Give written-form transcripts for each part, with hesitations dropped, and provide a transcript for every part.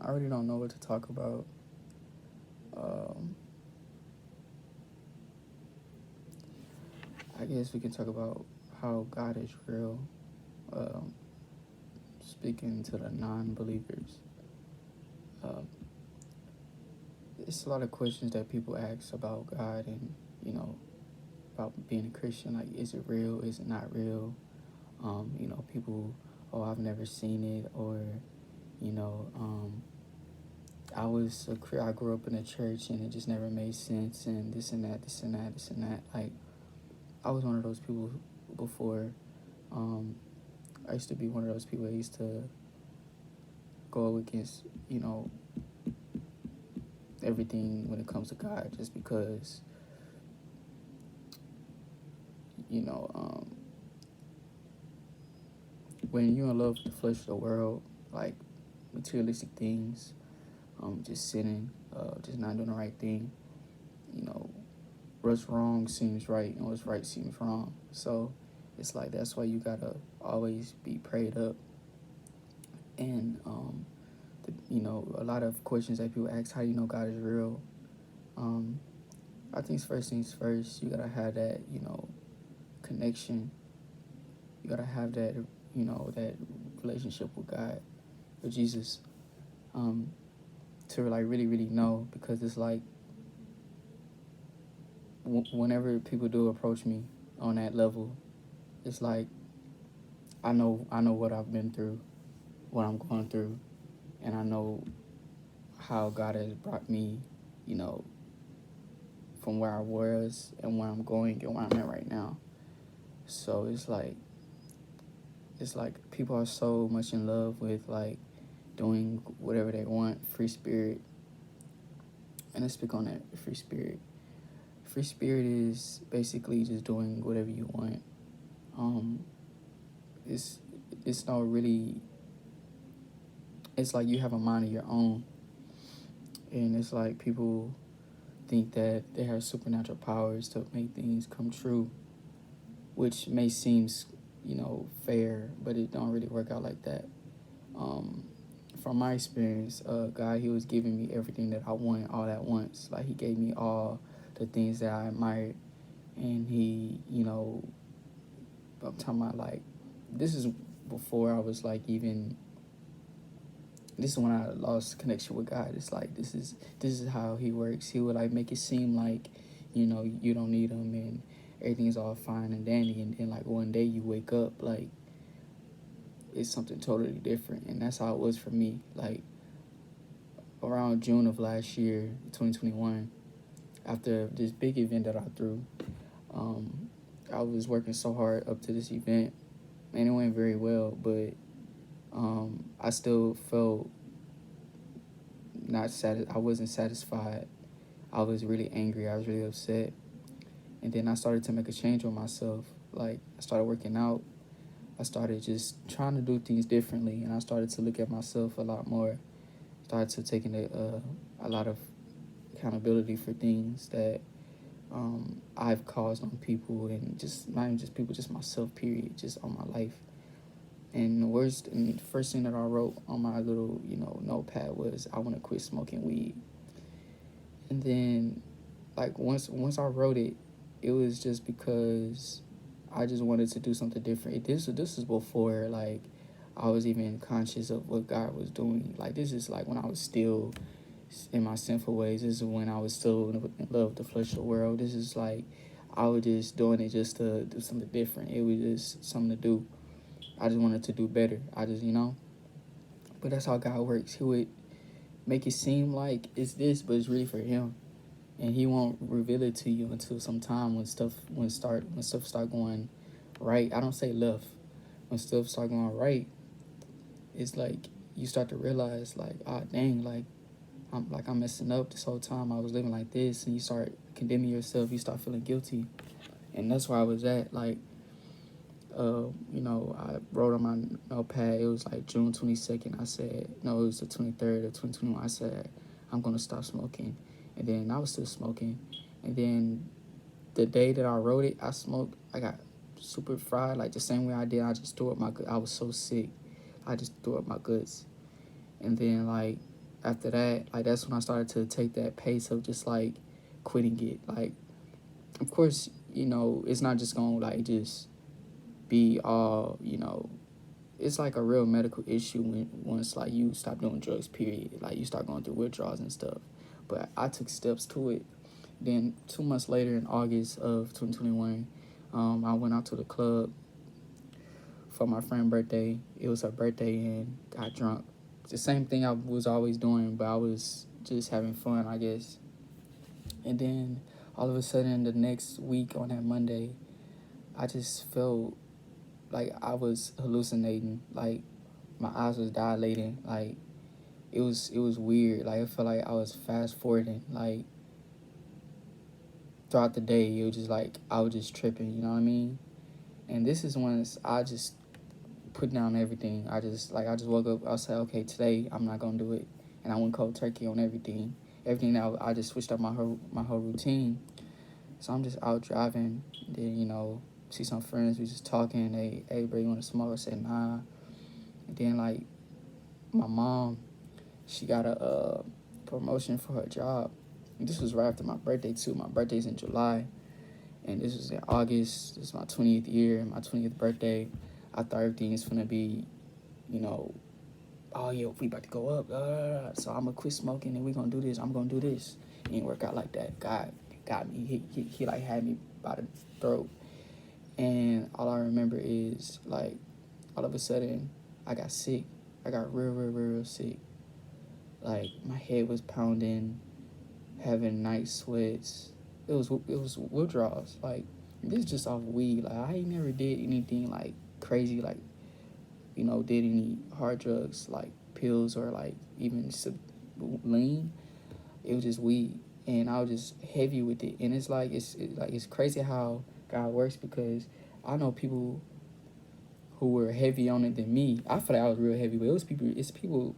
I really don't know what to talk about. Um, I guess we can talk about how God is real. Um, Speaking to the non-believers, um, it's a lot of questions that people ask about God and about being a Christian. Like, is it real? Is it not real? People, oh, I've never seen it, or you know, um, I grew up in a church and it just never made sense, and this and that, this and that, this and that. Like, I was one of those people before. Um, I used to be one of those people that used to go against, everything when it comes to God, just because, you know, um, when you're in love with the flesh of the world, like materialistic things, just sinning, just not doing the right thing, you know, what's wrong seems right and what's right seems wrong. So it's like that's why you gotta always be prayed up. And a lot of questions that people ask, how do you know God is real? Um, I think first things first, you gotta have that, connection. You gotta have that, that relationship with God, with Jesus, um, to like really, really know. Because it's like whenever people do approach me on that level, it's like I know what I've been through, what I'm going through, and I know how God has brought me, you know, from where I was and where I'm going and where I'm at right now. So it's like people are so much in love with like doing whatever they want, free spirit. And let's speak on that, free spirit. Free spirit is basically just doing whatever you want. Um, it's it's not really. It's like you have a mind of your own, and it's like people think that they have supernatural powers to make things come true, which may seem, fair, but it don't really work out like that. Um, from my experience, God, He was giving me everything that I wanted all at once. Like He gave me all the things that I admired, and He, I'm talking about like, this is before I was like even. This is when I lost connection with God. It's like this is how He works. He would like make it seem like, you don't need Him and everything's all fine and dandy, and then like one day you wake up like it's something totally different. And that's how it was for me. Like around June of last year, 2021, after this big event that I threw, um, I was working so hard up to this event, and it went very well, but I still felt I wasn't satisfied. I was really angry. I was really upset. And then I started to make a change on myself. Like I started working out. I started just trying to do things differently, and I started to look at myself a lot more. Started to taking a lot of accountability for things that I've caused on people, and just not even just people, just myself. Period, just on my life. And the first thing that I wrote on my little, notepad was I want to quit smoking weed. And then, like once I wrote it, it was just because I just wanted to do something different. This is before like I was even conscious of what God was doing. Like this is like when I was still in my sinful ways. This is when I was still in love with the flesh of the world. This is like I was just doing it just to do something different. It was just something to do. I just wanted to do better. But that's how God works. He would make it seem like it's this, but it's really for Him, and He won't reveal it to you until some time when stuff start going right. I don't say left. When stuff start going right, it's like you start to realize like, ah, dang, I'm messing up this whole time. I was living like this, and you start condemning yourself. You start feeling guilty, and that's where I was at. Like, I wrote on my notepad. It was like June 22nd. I said no, it was the 23rd of 2021. I said I'm gonna stop smoking, and then I was still smoking, and then the day that I wrote it, I smoked. I got super fried, like the same way I did. I just threw up my. I was so sick. I just threw up my guts, And then like after that, like that's when I started to take that pace of just like quitting it. Like, of course, it's not just gonna like just be all, it's like a real medical issue when once like you stop doing drugs, period. Like you start going through withdrawals and stuff. But I took steps to it. Then 2 months later, in August of 2021, I went out to the club for my friend's birthday. It was her birthday, and got drunk. It's the same thing I was always doing, but I was just having fun, I guess. And then all of a sudden, the next week on that Monday, I just felt like I was hallucinating. Like my eyes was dilating. Like it was weird. Like I felt like I was fast forwarding. Like throughout the day, it was just like I was just tripping. You know what I mean? And this is when I just put down everything. I just woke up. I said, okay, today I'm not gonna do it, and I went cold turkey on everything. Everything that I just switched up my whole routine. So I'm just out driving. Then see some friends. We just talking. Hey, bro, you want to smoke? I said nah. And then like my mom, she got a promotion for her job. And this was right after my birthday too. My birthday's in July, and this was in August. This is my 20th year, my 20th birthday. I thought everything is gonna be, you know, oh yeah, we about to go up. So I'm gonna quit smoking and we gonna do this. I'm gonna do this. It didn't work out like that. God got me. He like had me by the throat, and all I remember is like, all of a sudden, I got sick. I got real sick. Like my head was pounding, having night sweats. It was withdrawals. Like this just off weed. Like I ain't never did anything like crazy. Like did any hard drugs like pills or like even lean. It was just weed, and I was just heavy with it. And it's like it's crazy how God works, because I know people who were heavy on it than me. I feel like I was real heavy, but it's people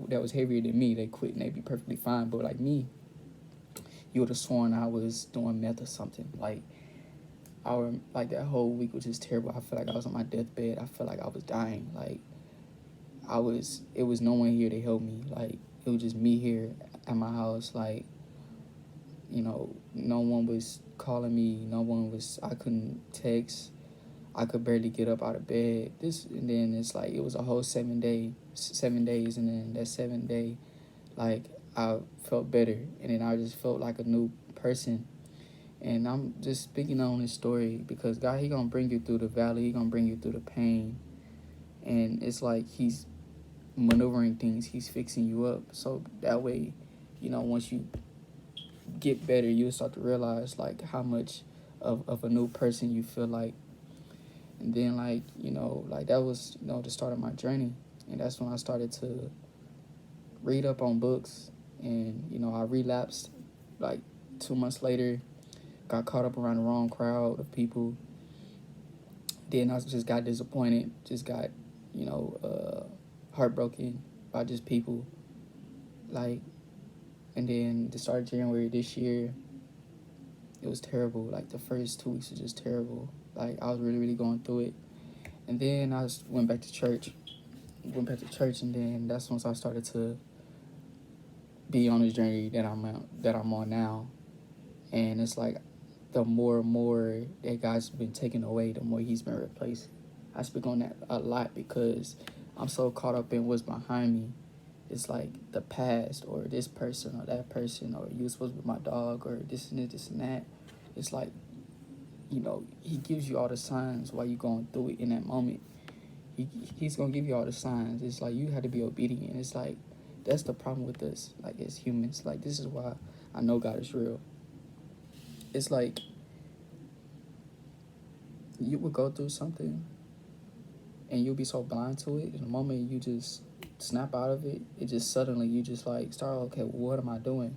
that was heavier than me. They quit and they be perfectly fine. But like me, you would have sworn I was doing meth or something. Like like that whole week was just terrible. I felt like I was on my deathbed. I felt like I was dying. Like it was no one here to help me. Like it was just me here at my house. Like, no one was calling me. I couldn't text. I could barely get up out of bed. And then it's like, it was a whole 7 days. And then that 7th day, like I felt better. And then I just felt like a new person. And I'm just speaking on his story because God, he gonna bring you through the valley. He gonna bring you through the pain. And it's like he's maneuvering things. He's fixing you up. So that way, once you get better, you'll start to realize like how much of a new person you feel like. And then like, like that was, the start of my journey. And that's when I started to read up on books. And, I relapsed like 2 months later, got caught up around the wrong crowd of people. Then I just got disappointed, just got, heartbroken by just people. Like, and then the start of January this year, it was terrible. Like the first 2 weeks was just terrible. Like I was really going through it. And then I just went back to church. And then that's once I started to be on this journey that I'm on now. And it's like the more and more that God's been taken away, the more he's been replaced. I speak on that a lot because I'm so caught up in what's behind me. It's like the past or this person or that person, or you were supposed to be my dog, or this and that. It's like, he gives you all the signs while you're going through it in that moment. He's going to give you all the signs. It's like you have to be obedient. It's like that's the problem with us, like as humans. Like this is why I know God is real. It's like you would go through something and you'll be so blind to it. In the moment you just snap out of it, it just suddenly you just like start, okay, well, what am I doing?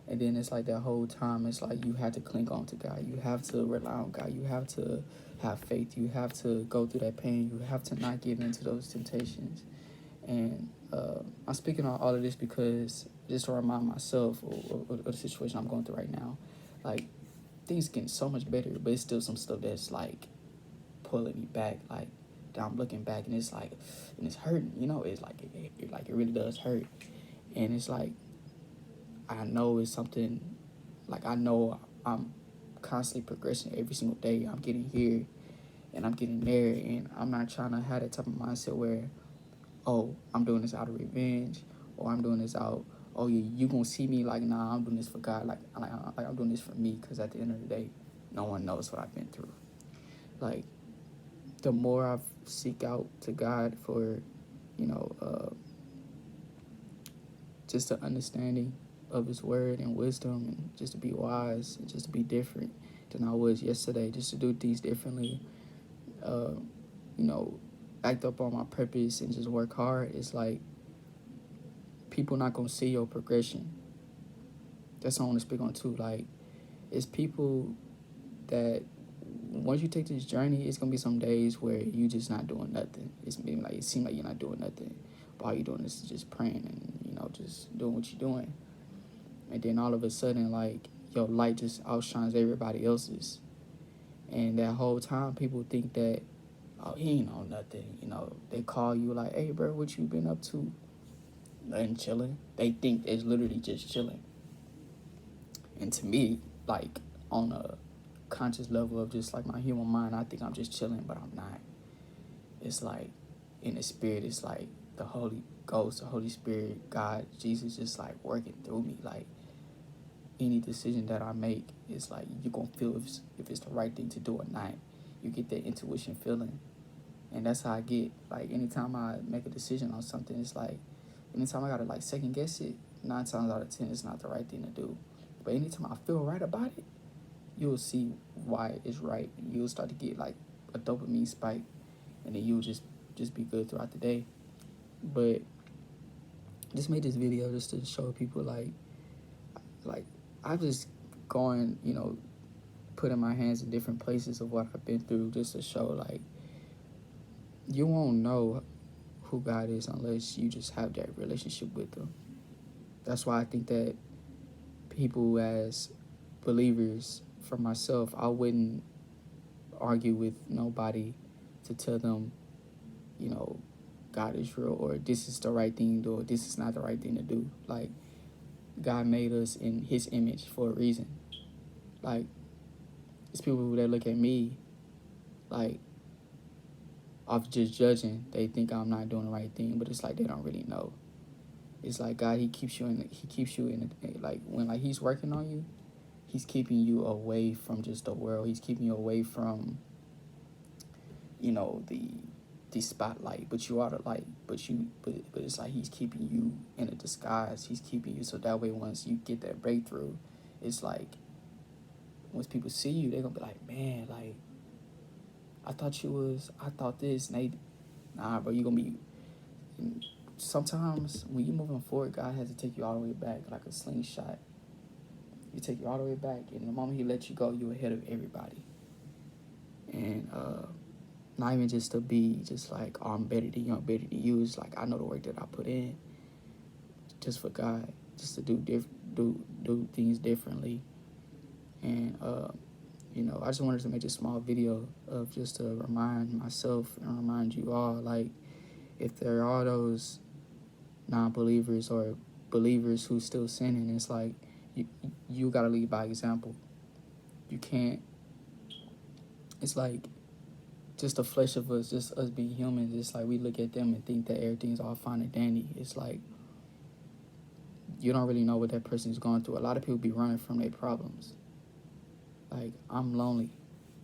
And then it's like that whole time, it's like you have to cling on to God. You have to rely on God. You have to have faith. You have to go through that pain. You have to not give in to those temptations. And I'm speaking on all of this because just to remind myself of the situation I'm going through right now. Like, things getting so much better, but it's still some stuff that's like pulling me back. Like, I'm looking back and it's like, and it's hurting, you know, it's like, it really does hurt. And it's like, I know it's something, like, I know I'm constantly progressing every single day. I'm getting here and I'm getting there, and I'm not trying to have that type of mindset where, oh, I'm doing this out of revenge, or I'm doing this out, oh, you gonna see me like, nah, I'm doing this for God, like I'm doing this for me, because at the end of the day, no one knows what I've been through. Like, the more I seek out to God for, you know, just the understanding of His Word and wisdom, and just to be wise and just to be different than I was yesterday, just to do things differently, uh, you know, act up on my purpose and just work hard. It's like, people not gonna see your progression. That's what I want to speak on too. Like, it's people that once you take this journey, it's gonna be some days where you just not doing nothing. It's maybe like it seems like you're not doing nothing, but all you're doing is just praying and, you know, just doing what you're doing. And then all of a sudden, like, your light just outshines everybody else's. And that whole time, people think that, oh, he ain't on nothing. You know, they call you like, hey, bro, what you been up to? Nothing, chilling. They think it's literally just chilling. And to me, like, on a conscious level of just like my human mind, I think I'm just chilling, but I'm not. It's like, in the spirit, it's like the Holy Ghost, the Holy Spirit, God, Jesus, just like working through me. Like, any decision that I make, it's like you're gonna feel if it's the right thing to do or not. You get that intuition feeling. And that's how I get. Like, anytime I make a decision on something, it's like, anytime I gotta like second guess it, 9 times out of 10, it's not the right thing to do. But anytime I feel right about it, you'll see why it's right. You'll start to get like a dopamine spike, and then you'll just be good throughout the day. But just made this video just to show people like I've just gone, you know, putting my hands in different places of what I've been through, just to show like you won't know who God is unless you just have that relationship with Him. That's why I think that people, as believers, for myself, I wouldn't argue with nobody to tell them, you know, God is real, or this is the right thing to do, or this is not the right thing to do. Like, God made us in His image for a reason. Like, it's people that look at me like, off just judging, they think I'm not doing the right thing, but it's like they don't really know. It's like God, He keeps you in like, when like He's working on you, He's keeping you away from just the world. He's keeping you away from, you know, the spotlight, but you are the light. But it's like He's keeping you in a disguise. He's keeping you so that way once you get that breakthrough, it's like once people see you, they're gonna be like, man, like, I thought this, and they, nah, bro, you gonna be. Sometimes when you're moving forward, God has to take you all the way back like a slingshot. You take you all the way back, and the moment He lets you go, you're ahead of everybody. And not even just to be just like, oh, I'm better than you, I'm better than you. It's like, I know the work that I put in just for God, just to do things differently. And you know, I just wanted to make a small video of just to remind myself and remind you all, like, if there are those non-believers or believers who still sinning, it's like you gotta lead by example. You can't. It's like just the flesh of us, just us being humans. It's like we look at them and think that everything's all fine and dandy. It's like you don't really know what that person is going through. A lot of people be running from their problems. Like, I'm lonely.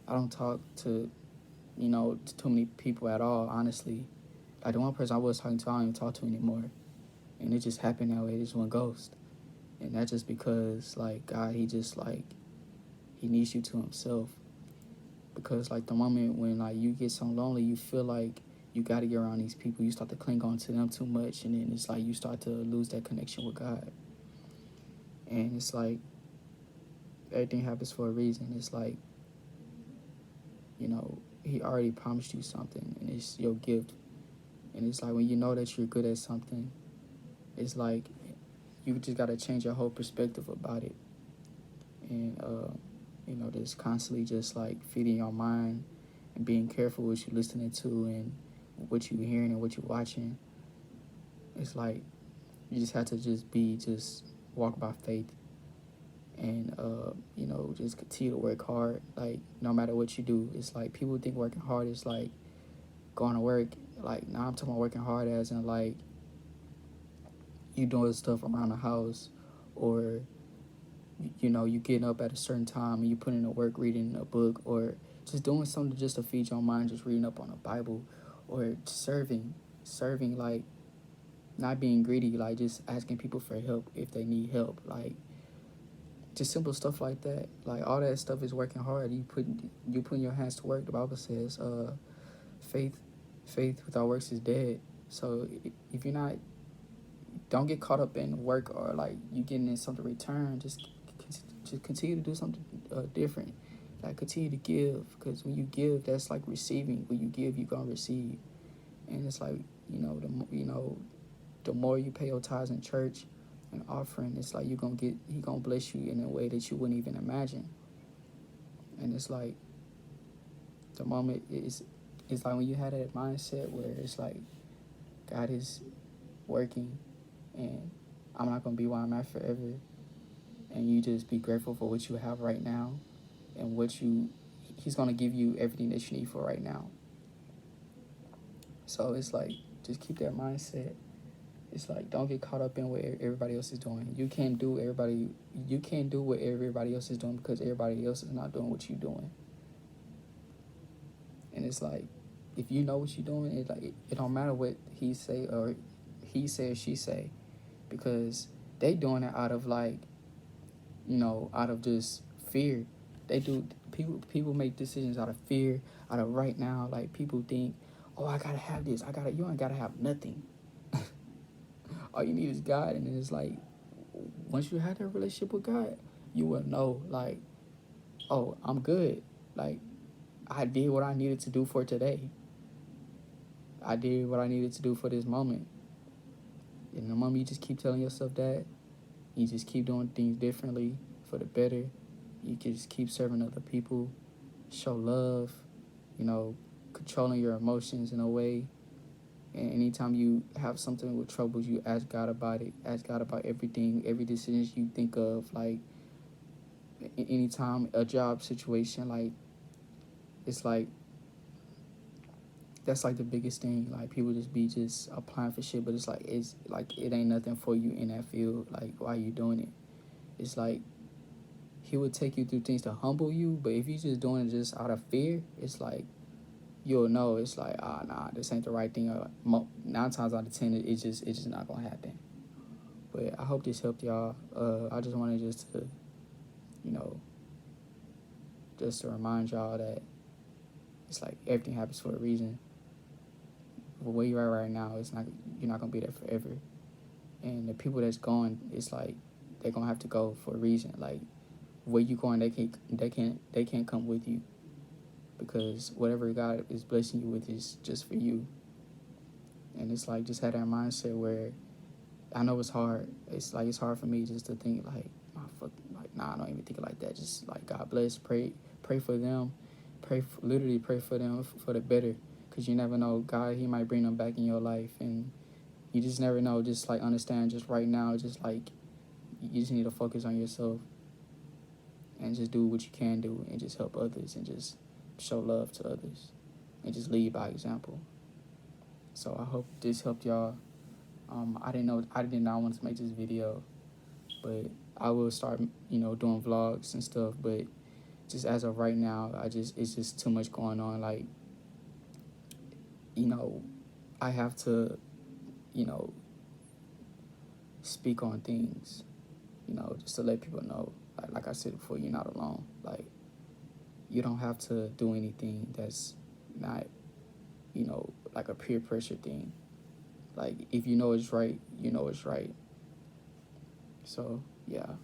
I don't talk to, you know, to too many people at all, honestly. Like, the one person I was talking to, I don't even talk to anymore. And it just happened that way. It just went ghost. And that's just because, like, God, He just, like, He needs you to Himself. Because, like, the moment when, like, you get so lonely, you feel like you got to get around these people. You start to cling on to them too much. And then it's like you start to lose that connection with God. And it's like everything happens for a reason. It's like, you know, He already promised you something, and it's your gift. And it's like when you know that you're good at something, it's like you just got to change your whole perspective about it. And, you know, just constantly just like feeding your mind and being careful what you're listening to and what you're hearing and what you're watching. It's like you just have to just walk by faith and just continue to work hard. Like no matter what you do, it's like people think working hard is like going to work. Like now I'm talking about working hard as in like you doing stuff around the house, or you getting up at a certain time and you putting in the work, reading a book, or just doing something just to feed your mind, just reading up on the Bible, or serving like not being greedy, like just asking people for help if they need help, like just simple stuff like that. Like all that stuff is working hard. You putting your hands to work. The Bible says, faith without works is dead. So if you're not, don't get caught up in work or like you getting in something return. Just continue to do something different. Like continue to give, because when you give, that's like receiving. When you give, you're gonna receive. And it's like the more you pay your tithes in church and offering, it's like he gonna bless you in a way that you wouldn't even imagine. And it's like the moment it's like when you had that mindset where it's like God is working and I'm not gonna be where I'm at forever, and you just be grateful for what you have right now and he's gonna give you everything that you need for right now. So it's like just keep that mindset. It's like don't get caught up in what everybody else is doing. You can't do what everybody else is doing, because everybody else is not doing what you're doing. And it's like if you know what you're doing, it don't matter what he say or she say, because they doing it out of out of just fear. People make decisions out of fear, out of right now. Like people think, oh, I gotta have this. You ain't gotta have nothing. All you need is God. And then it's like, once you have that relationship with God, you will know, like, oh, I'm good. Like, I did what I needed to do for today. I did what I needed to do for this moment. And the moment you just keep telling yourself that, you just keep doing things differently for the better. You can just keep serving other people, show love, controlling your emotions in a way. And anytime you have something with troubles, you ask God about it. Ask God about everything, every decision you think of. Like, anytime a job situation, like, it's like, that's like the biggest thing. Like, people just applying for shit, but it's like it ain't nothing for you in that field. Like, why you doing it? It's like he would take you through things to humble you, but if you just doing it just out of fear, it's like you'll know. It's like, nah, this ain't the right thing. 9 times out of 10, it's just not gonna happen. But I hope this helped y'all. I just wanted just to remind y'all that it's like everything happens for a reason. But where you're at right now, you're not gonna be there forever. And the people that's going, it's like they're gonna have to go for a reason. Like where you going, they can't come with you, because whatever God is blessing you with is just for you. And it's like just have that mindset where I know it's hard. It's like it's hard for me just to think like, I don't even think it like that. Just like God bless, pray for them, literally pray for them for the better, because you never know, God, He might bring them back in your life, and you just never know. Just like understand, just right now, just like you just need to focus on yourself and just do what you can do and just help others and just show love to others and just lead by example. So I hope this helped y'all. I did not want to make this video, but I will start, doing vlogs and stuff. But just as of right now, it's just too much going on. Like, I have to, speak on things, just to let people know. Like I said before, you're not alone. Like, you don't have to do anything that's not, like a peer pressure thing. Like, if you know it's right, you know it's right. So, yeah.